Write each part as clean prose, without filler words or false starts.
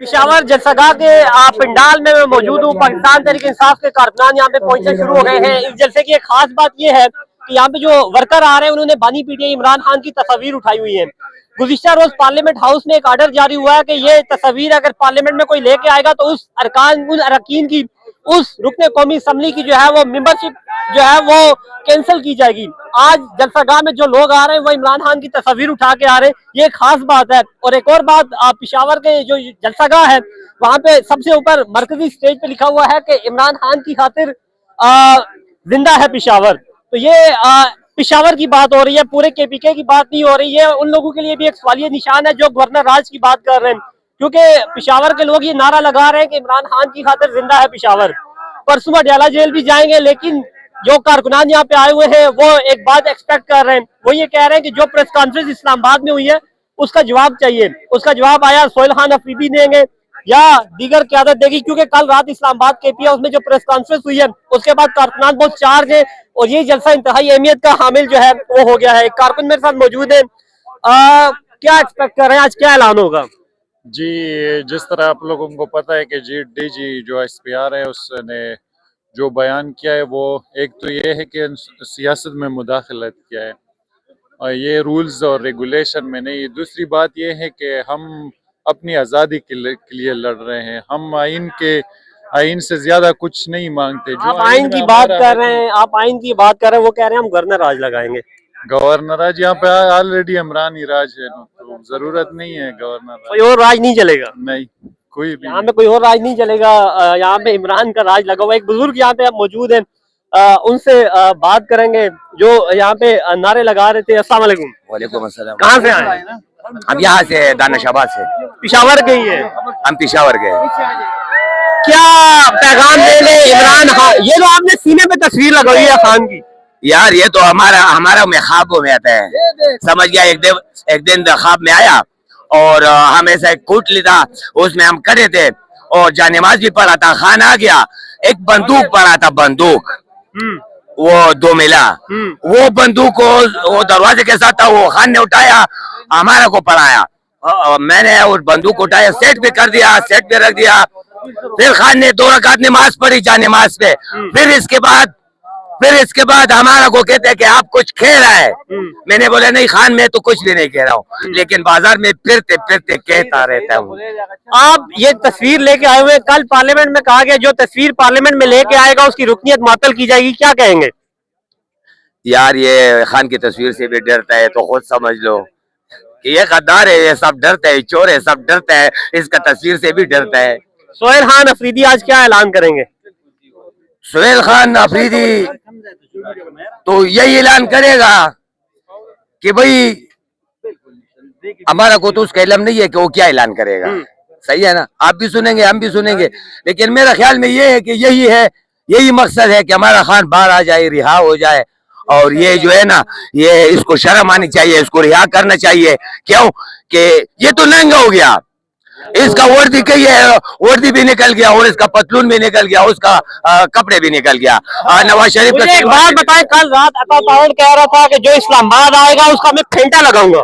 पिशावर जलसगाह के पंडाल में मैं मौजूद हूँ। पाकिस्तान तहरीक इंसाफ के कारकुनान यहाँ पे पहुंचना शुरू हो गए हैं। इस जलसे की एक खास बात यह है कि यहाँ पे जो वर्कर आ रहे हैं उन्होंने बानी पीटीआई इमरान खान की तस्वीर उठाई हुई है। गुज़िश्ता रोज पार्लियामेंट हाउस में एक ऑर्डर जारी हुआ है कि ये तस्वीर अगर पार्लियामेंट में कोई लेके आएगा तो उस अरकान की उस रुकने कौमी असम्बली की जो है वो मेंबरशिप जो है वो कैंसिल की जाएगी। आज जलसागाह में जो लोग आ रहे हैं वो इमरान खान की तस्वीर उठा के आ रहे हैं, ये खास बात है। और एक और बात, पिशावर के जो जलसागाह है वहां पे सबसे ऊपर मरकजी स्टेज पे लिखा हुआ है कि इमरान खान की खातिर जिंदा है पिशावर। तो ये पिशावर की बात हो रही है, पूरे केपीके की बात नहीं हो रही है। उन लोगों के लिए भी एक सवालिया निशान है जो गवर्नर राज की बात कर रहे हैं, क्योंकि पिशावर के लोग ये नारा लगा रहे हैं कि इमरान खान की खातिर जिंदा है पिशावर। परसों अडयाला जेल भी जाएंगे, लेकिन जो कारकुनान यहाँ पे आए हुए हैं वो एक बात एक्सपेक्ट कर रहे हैं। वो ये कह रहे हैं कि जो प्रेस कॉन्फ्रेंस इस्लामाबाद में हुई है उसका जवाब चाहिए। उसका जवाब आया सोहेल खान अफरीदी देंगे या दीगर क़यादत देगी, क्योंकि कल रात इस्लामाबाद केपीए उसमें जो प्रेस कॉन्फ्रेंस हुई है उसके बाद कारकुनान बहुत चार्ज है और ये जलसा इंतहाई अहमियत का हामिल जो है वो हो गया है। कारकुन मेरे साथ मौजूद है, क्या एक्सपेक्ट कर रहे हैं, आज क्या ऐलान होगा? जी, जिस तरह आप लोगों को पता है कि डीजी जो एसपीआर है उसने जो बयान किया है वो एक तो ये है कि सियासत में मुदाखलत किया है और ये रूल्स और रेगुलेशन में नहीं। दूसरी बात ये है कि हम अपनी आज़ादी के लिए लड़ रहे हैं। हम आइन से ज्यादा कुछ नहीं मांगते। आप आइन की बात कर रहे हैं, आप आइन की बात कर रहे हैं, वो कह रहे हैं हम गवर्नर राज लगाएंगे। गवर्नर राज यहाँ पे ऑलरेडी इमरान ही राज है, तो जरूरत नहीं है गवर्नर राज। कोई और राज नहीं चलेगा? नहीं, कोई भी यहाँ पे कोई और राज नहीं चलेगा। यहाँ पे इमरान का राज लगा हुआ। एक बुजुर्ग यहाँ पे मौजूद है, उनसे बात करेंगे जो यहाँ पे नारे लगा रहे थे। अस्सलाम वालेकुम। वालेकुम अस्सलाम। कहाँ से आए? हम यहाँ से दानिशाबाद से। पिशावर के ही है? हम पिशावर के। क्या पैगाम देंगे इमरान खान? ये जो आपने सीने पे तस्वीर लगाई है खान की, यार ये तो हमारा में ख्वाबों में आता है, समझ गया। एक दिन ख्वाब में आया और हम ऐसा कूट लिया, उसमें हम करे थे और जानेमाज भी पढ़ा था। खान आ गया, एक बंदूक पड़ा था, बंदूक वो 2 मिला, वो बंदूक को वो दरवाजे के साथ था, वो खान ने उठाया, हमारा को पढ़ाया। मैंने उस बंदूक उठाया, सेट भी कर दिया, सेट भी रख दिया। फिर खान ने 2 रकात नमाज पढ़ी जानेमाज पे। फिर इसके बाद हमारा को कहते हैं कि आप कुछ कह रहा है। मैंने बोला नहीं खान, मैं तो कुछ भी नहीं कह रहा हूँ, लेकिन बाजार में फिरते फिरते कहता रहता हूँ। आप ये तस्वीर लेके आए हुए, कल पार्लियामेंट में कहा गया जो तस्वीर पार्लियामेंट में लेके आएगा उसकी रुकनीत मुअत्तल की जाएगी, क्या कहेंगे? यार ये खान की तस्वीर से भी डरता है, तो खुद समझ लो कि ये गद्दार है, ये सब डरता है, चोर है, सब डरता है, इसका तस्वीर से भी डरता है। सोहेल खान अफरीदी आज क्या ऐलान करेंगे? सोहेल खान अफरीदी तो यही ऐलान करेगा कि भाई हमारा को तो उसका इल्म नहीं है कि वो क्या ऐलान करेगा। सही है ना? आप भी सुनेंगे, हम भी सुनेंगे, लेकिन मेरा ख्याल में ये है कि यही मकसद है कि हमारा खान बाहर आ जाए, रिहा हो जाए। और ये जो है ना, ये इसको शर्म आनी चाहिए, इसको रिहा करना चाहिए। क्यों कि ये तो नंगा हो गया, इसका वर्दी कही है, वर्दी भी निकल गया और इसका पतलून भी निकल गया, उसका कपड़े भी निकल गया। नवाज शरीफ का एक बात बताएं, कल रात अता तावड़ कह रहा था कि जो इस्लामाबाद आएगा उसका मैं फेंटा लगाऊंगा।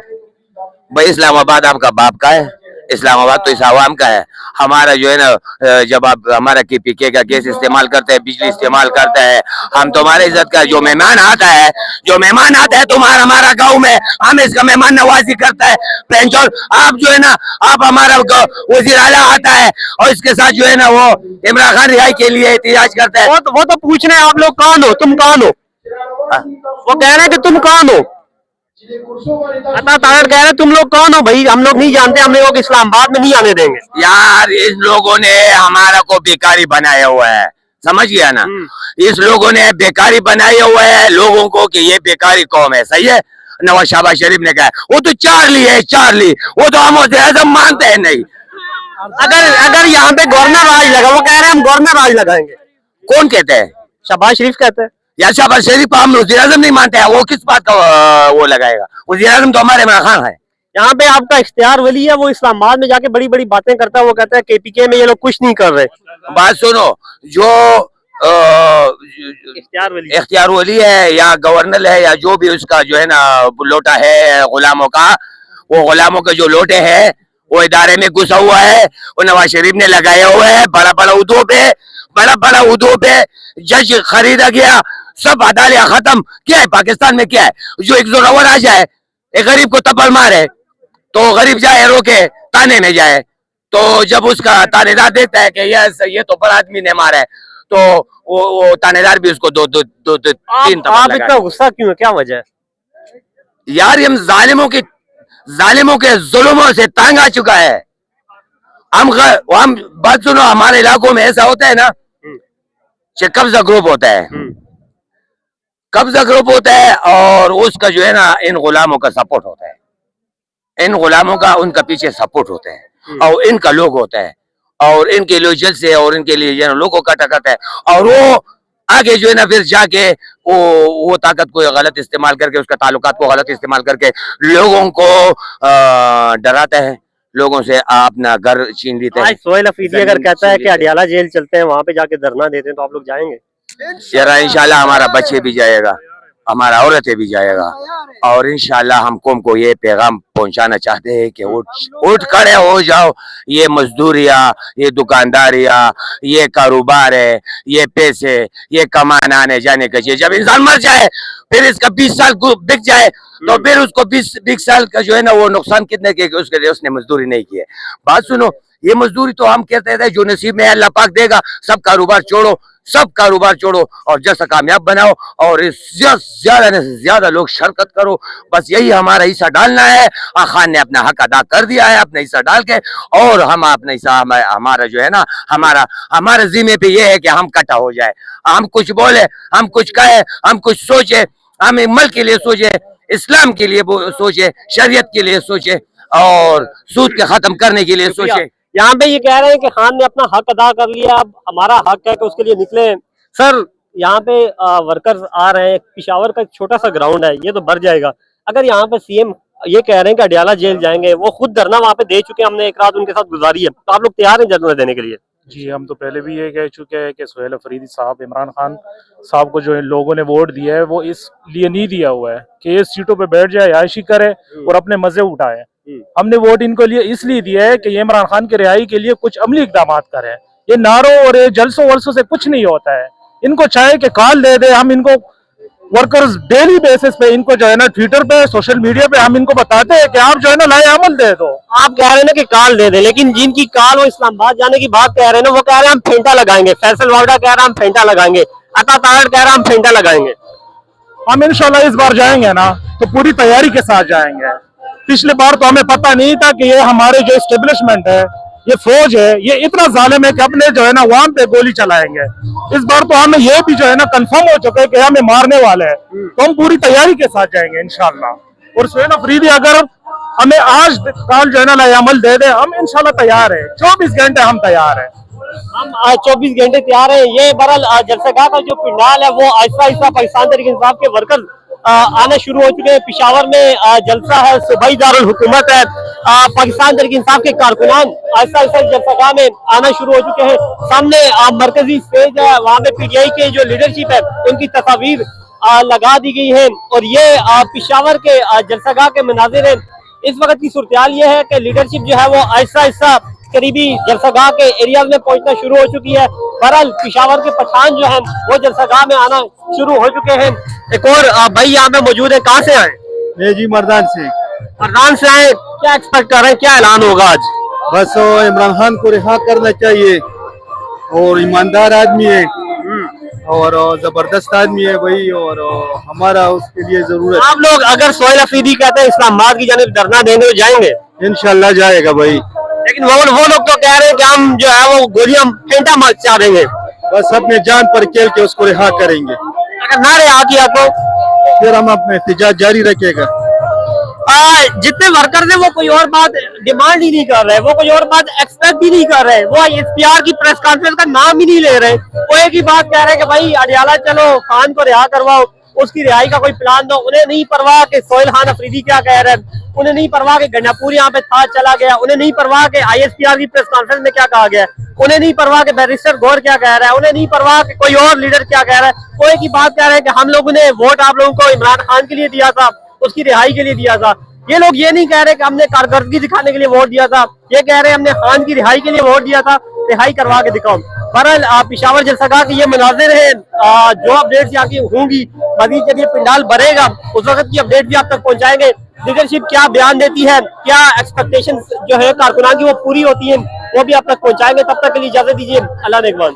भाई इस्लामाबाद आपका बाप का है, इस्लामाबाद तो इस आवाम का है। हमारा जो है ना, जब आप हमारा केपीके का गैस इस्तेमाल करते हैं, बिजली इस्तेमाल करता है, हम तुम्हारे इज्जत का जो मेहमान आता है तुम्हारा हमारा गांव में, हम इसका मेहमान नवाजी करता है। पेंचोल आप जो है ना, आप हमारा वजीर आला आता है और इसके साथ जो है ना वो इमरान खान रिहाई के लिए एहतिजाज करता है। वो तो पूछ रहे हैं आप लोग कौन हो, तुम कौन हो? वो कह रहे हैं कि तुम कौन हो। अता तावड़ कह रहे हैं तुम लोग कौन हो? भाई हम लोग नहीं जानते, हम लोग इस्लामाबाद में नहीं आने देंगे। यार इस लोगों ने हमारा को बेकारी बनाया हुआ है, समझ गया ना? इस लोगों ने बेकारी बनाया हुआ है लोगों को कि ये बेकारी कौम है। सही है? नवाज शहबाज शरीफ ने कहा वो तो चार्ली है, चार्ली, वो तो हम आज़म मानते हैं नहीं। अगर यहाँ पे गवर्नर राज लगा, वो कह रहे हैं हम गवर्नर राज लगाएंगे। कौन कहते हैं? शहबाज शरीफ कहते हैं। यार शहबाज शरीफ हम वज़ीर आज़म नहीं मानते हैं, वो किस बात का वो लगाएगा? वज़ीर आज़म तो हमारे इमरान खान है। यहाँ पे आपका इख्तियार वली है, वो इस्लामाबाद में जाके बड़ी बड़ी बातें करता है, वो कहता है केपीके में ये लोग कुछ नहीं कर रहे। बात सुनो, जो इख्तियार वली है या गवर्नर है या जो भी उसका जो है ना लोटा है गुलामों का, वो गुलामों के जो लोटे हैं वो इदारे में घुसा हुआ है, वो नवाज शरीफ ने लगाया हुआ है, बड़ा बड़ा उदो पे जज खरीदा गया, सब अदालत खत्म। क्या है पाकिस्तान में, क्या है? जो एक जोरावर आ जाए, एक गरीब को तपल मारे तो गरीब जाए रोके ताने में जाए, तो जब उसका तानेदार देखता है कि ये तो बड़ा आदमी ने मारा है, तो वो तानेदार भी उसको दो तीन आप इतना गुस्सा क्यों है, क्या वजह है? यार हम जालिमों के जुल्मों से तंग आ चुका है। हम बात सुनो, हमारे इलाकों में ऐसा होता है ना कि कब्जा ग्रुप होता है, कब्जा ग्रुप होता है, और उसका जो है ना इन गुलामों का सपोर्ट होता है, इन गुलामों का उनका पीछे सपोर्ट होता है, और इनका लोग होता है, और इनके लिए जल से और इनके लिए लोगों का ताकत है, और वो आगे जो है ना फिर जाके वो ताकत को गलत इस्तेमाल करके, उसका ताल्लुकात को गलत इस्तेमाल करके लोगों को डराता है, लोगों से अपना घर छीन लेते हैं। सोहेल अफरीदी अगर कहता है कि अडियाला जेल चलते हैं, वहां पे जाके धरना देते हैं, तो आप लोग जाएंगे? यार इंशाल्लाह हमारा बच्चे भी जाएगा, हमारा औरतें भी जाएगा, और इंशाल्लाह हम कौम को ये पैगाम पहुंचाना चाहते हैं कि उठ खड़े हो जाओ। ये मजदूरिया, ये दुकानदारिया, ये कारोबार है, ये पैसे, ये कमाना आने जाने का चीज, जब इंसान मर जाए फिर इसका 20 साल बिक जाए, तो फिर उसको 20 साल का जो है ना वो नुकसान कितने के उसके लिए उसने मजदूरी नहीं की है। बात सुनो, ये मजदूरी तो हम कहते थे जो नसीब में अल्लाह पाक देगा। सब कारोबार छोड़ो और जैसा कामयाब बनाओ, और ज्यादा से ज्यादा लोग शिरकत करो, बस यही हमारा हिस्सा डालना है। खान ने अपना हक अदा कर दिया है अपना हिस्सा डाल के, और हम अपना हिस्सा हमारा जो है ना हमारे जिम्मे पे ये है कि हम इकट्ठा हो जाए, हम कुछ बोले, हम कुछ कहे, हम कुछ सोचे, हम मुल्क के लिए सोचे, इस्लाम के लिए सोचे, शरीयत के लिए सोचे, और सूद के खत्म करने के लिए सोचे। यहाँ पे ये कह रहे हैं कि खान ने अपना हक अदा कर लिया, अब हमारा हक है कि उसके लिए निकले। सर यहाँ पे वर्कर्स आ रहे हैं, पिशावर का एक छोटा सा ग्राउंड है, ये तो भर जाएगा। अगर यहाँ पे सीएम ये कह रहे हैं कि अडियाला जेल जाएंगे, वो खुद धरना वहाँ पे दे चुके हैं, हमने एक रात उनके साथ गुजारी है, तो आप लोग तैयार हैं धरना देने के लिए? जी, हम तो पहले भी ये कह चुके हैं कि सोहेल अफरीदी साहब, इमरान खान साहब को जो इन लोगों ने वोट दिया है वो इसलिए नहीं दिया हुआ है कि इस सीटों पे बैठ जाए, आयशी करे और अपने मजे उठाए। हमने वोट इनको लिए इसलिए दिया है कि ये इमरान खान की रिहाई के लिए कुछ अमली इकदाम करें। ये नारों और ये जलसों वलसों से कुछ नहीं होता है। इनको चाहे कि कॉल दे दे, हम इनको वर्कर्स डेली बेसिस पे इनको जो है ना ट्विटर पे, सोशल मीडिया पे हम इनको बताते हैं कि आप जो है ना लाए अमल दे दो। आप कह रहे हैं ना कि कॉल दे दे, लेकिन जिनकी कॉल वो इस्लामाबाद जाने की बात कह रहे हैं ना, वो कह रहे हैं हम फेंटा लगाएंगे। फैसल वावड़ा कह रहा है हम फेंटा लगाएंगे, अता तारड़ कह रहा है हम फेंटा लगाएंगे। हम इंशाल्लाह इस बार जाएंगे ना तो पूरी तैयारी के साथ जाएंगे। पिछले बार तो हमें पता नहीं था कि ये हमारे जो एस्टेब्लिशमेंट है, ये फौज है, ये इतना जालिम है कि अपने जो है ना वहां पे गोली चलाएंगे। इस बार तो हमें ये भी जो है ना कंफर्म हो चुका है कि हमें मारने वाले हैं, तो हम पूरी तैयारी के साथ जाएंगे इंशाल्लाह। और सोहेल अफरीदी अगर हमें आज कल जो है ना अमल दे दे, हम इंशाल्लाह तैयार है, 24 घंटे हम तैयार है। हम 24 घंटे तैयार है। ये बहरहाल जलसगाह का जो पंडाल है वो आहिस्ता आहिस्ता पाकिस्तान तहरीक इंसाफ के वर्कर आने शुरू हो चुके हैं। पिशावर में जलसा है, सूबाई दारुल हुकूमत है, पाकिस्तान तहरीक इंसाफ के कारकुनान आहिस्ता आहिस्ता जलसगाह में आना शुरू हो चुके हैं। सामने मरकजी स्टेज है, वहाँ पे पीटीआई के जो लीडरशिप है उनकी तस्वीर लगा दी गई है, और ये पिशावर के जलसगाह के मनाजिर है। इस वक्त की सूरत ये है कि लीडरशिप जो है वो आहिस्ता आहिस्ता करीबी जलसगाह के एरिया में पहुंचना शुरू हो चुकी है। बहरहाल पिशावर के पठान जो है वो जलसगाह में आना शुरू हो चुके हैं। एक और भाई यहाँ पे मौजूद है, कहाँ से आए? मैं जी मर्दान से। मर्दान से आए, क्या एक्सपेक्ट कर रहे हैं, क्या ऐलान होगा आज? बस इमरान खान को रिहा करना चाहिए, और ईमानदार आदमी है और जबरदस्त आदमी है भाई, और हमारा उसके लिए जरूरत। आप लोग अगर सोहेल अफरीदी कहते हैं इस्लामाबाद की जानिब धरना देंगे तो जाएंगे? इंशाल्लाह जाएगा भाई, लेकिन वो लोग तो कह रहे हैं कि हम जो है वो गोलियां फेंटा मचा देंगे। बस अपने जान पर खेल के उसको रिहा करेंगे। अगर ना रिहा किया तो फिर हम अपने एहतजाज जारी रखेगा। जितने वर्कर्स हैं वो कोई और बात डिमांड ही नहीं कर रहे, वो कोई और बात एक्सपेक्ट ही नहीं कर रहे, वो एसपीआर की प्रेस कॉन्फ्रेंस का नाम ही नहीं ले रहे। वो एक ही बात कह रहे हैं कि भाई अडियाला चलो, खान को रिहा करवाओ, उसकी रिहाई का कोई प्लान दो। उन्हें नहीं परवाह कि सोहेल खान अफरीदी क्या कह रहे हैं, उन्हें नहीं परवाह कि गंडापुर यहाँ पे था चला गया, उन्हें नहीं परवाह कि आईएसपीआर की प्रेस कॉन्फ्रेंस में क्या कहा गया, उन्हें नहीं परवाह कि बैरिस्टर गौर क्या कह रहा है, उन्हें नहीं परवाह कि कोई और लीडर क्या कह रहा है। वो एक ही बात कह रहे हैं कि हम लोगों ने वोट आप लोगों को इमरान खान के लिए दिया था, उसकी रिहाई के लिए दिया था। ये लोग ये नहीं कह रहे कि हमने कारकर्दगी दिखाने के लिए वोट दिया था, ये कह रहे हैं हमने खान की रिहाई के लिए वोट दिया था, रिहाई करवा के दिखाओ। बहरहाल पेशावर जलसागाह के ये मनाजिर है, जो अपडेट्स यहाँ की होंगी, मजीद जब ये पंडाल भरेगा उस वक्त की अपडेट भी आप तक पहुंचाएंगे। लीडरशिप क्या बयान देती है, क्या एक्सपेक्टेशन जो है कारकुनान की वो पूरी होती है, वो भी आप तक पहुंचाएंगे। तब तक के लिए इजाजत दीजिए, अल्लाह नेगवान।